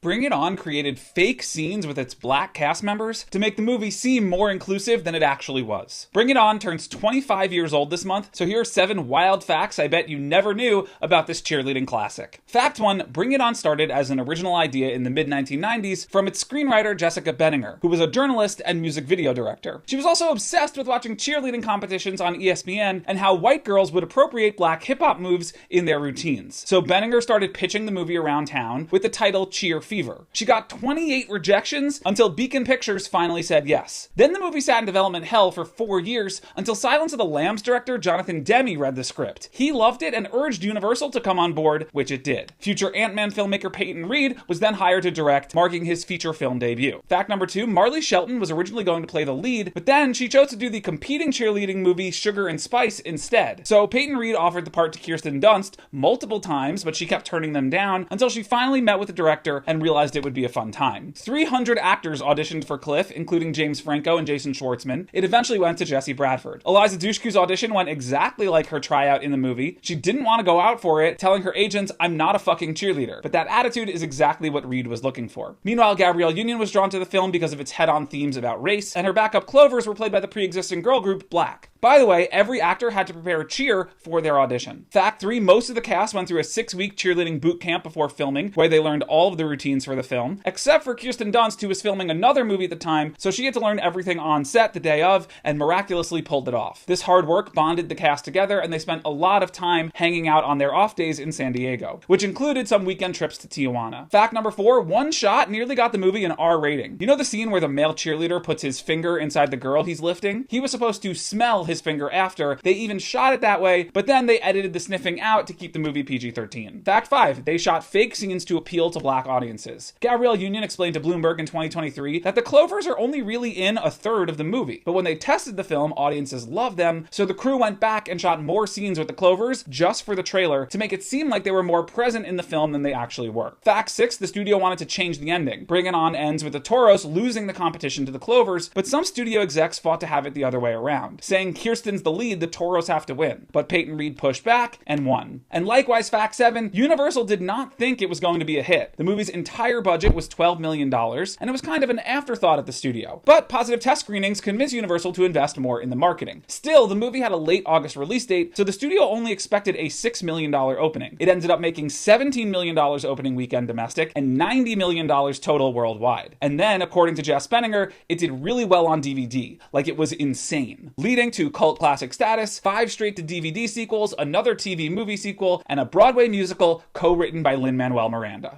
Bring It On created fake scenes with its black cast members to make the movie seem more inclusive than it actually was. Bring It On turns 25 years old this month, so here are 7 wild facts I bet you never knew about this cheerleading classic. Fact 1, Bring It On started as an original idea in the mid-1990s from its screenwriter Jessica Benninger, who was a journalist and music video director. She was also obsessed with watching cheerleading competitions on ESPN and how white girls would appropriate black hip-hop moves in their routines. So Benninger started pitching the movie around town with the title Cheer Fever. She got 28 rejections until Beacon Pictures finally said yes. Then the movie sat in development hell for 4 years until Silence of the Lambs director Jonathan Demme read the script. He loved it and urged Universal to come on board, which it did. Future Ant-Man filmmaker Peyton Reed was then hired to direct, marking his feature film debut. Fact number 2, Marley Shelton was originally going to play the lead, but then she chose to do the competing cheerleading movie Sugar and Spice instead. So Peyton Reed offered the part to Kirsten Dunst multiple times, but she kept turning them down until she finally met with the director and realized it would be a fun time. 300 actors auditioned for Cliff, including James Franco and Jason Schwartzman. It eventually went to Jesse Bradford. Eliza Dushku's audition went exactly like her tryout in the movie. She didn't want to go out for it, telling her agents, "I'm not a fucking cheerleader." But that attitude is exactly what Reed was looking for. Meanwhile, Gabrielle Union was drawn to the film because of its head-on themes about race, and her backup Clovers were played by the pre-existing girl group Black. By the way, every actor had to prepare a cheer for their audition. Fact 3, most of the cast went through a 6-week cheerleading boot camp before filming, where they learned all of the routines for the film, except for Kirsten Dunst, who was filming another movie at the time, so she had to learn everything on set the day of, and miraculously pulled it off. This hard work bonded the cast together, and they spent a lot of time hanging out on their off days in San Diego, which included some weekend trips to Tijuana. Fact number 4, one shot nearly got the movie an R rating. You know the scene where the male cheerleader puts his finger inside the girl he's lifting? He was supposed to smell his finger after. They even shot it that way, but then they edited the sniffing out to keep the movie PG-13. Fact 5, they shot fake scenes to appeal to black audiences. Gabrielle Union explained to Bloomberg in 2023 that the Clovers are only really in a third of the movie, but when they tested the film, audiences loved them, so the crew went back and shot more scenes with the Clovers just for the trailer to make it seem like they were more present in the film than they actually were. Fact 6, the studio wanted to change the ending. Bring It On ends with the Toros losing the competition to the Clovers, but some studio execs fought to have it the other way around, saying Kirsten's the lead, the Toros have to win. But Peyton Reed pushed back and won. And likewise, fact 7, Universal did not think it was going to be a hit. The movie's entire budget was $12 million, and it was kind of an afterthought at the studio. But positive test screenings convinced Universal to invest more in the marketing. Still, the movie had a late August release date, so the studio only expected a $6 million opening. It ended up making $17 million opening weekend domestic and $90 million total worldwide. And then, according to Jess Benninger, it did really well on DVD, like it was insane, leading to cult classic status, 5 straight-to-DVD sequels, another TV movie sequel, and a Broadway musical co-written by Lin-Manuel Miranda.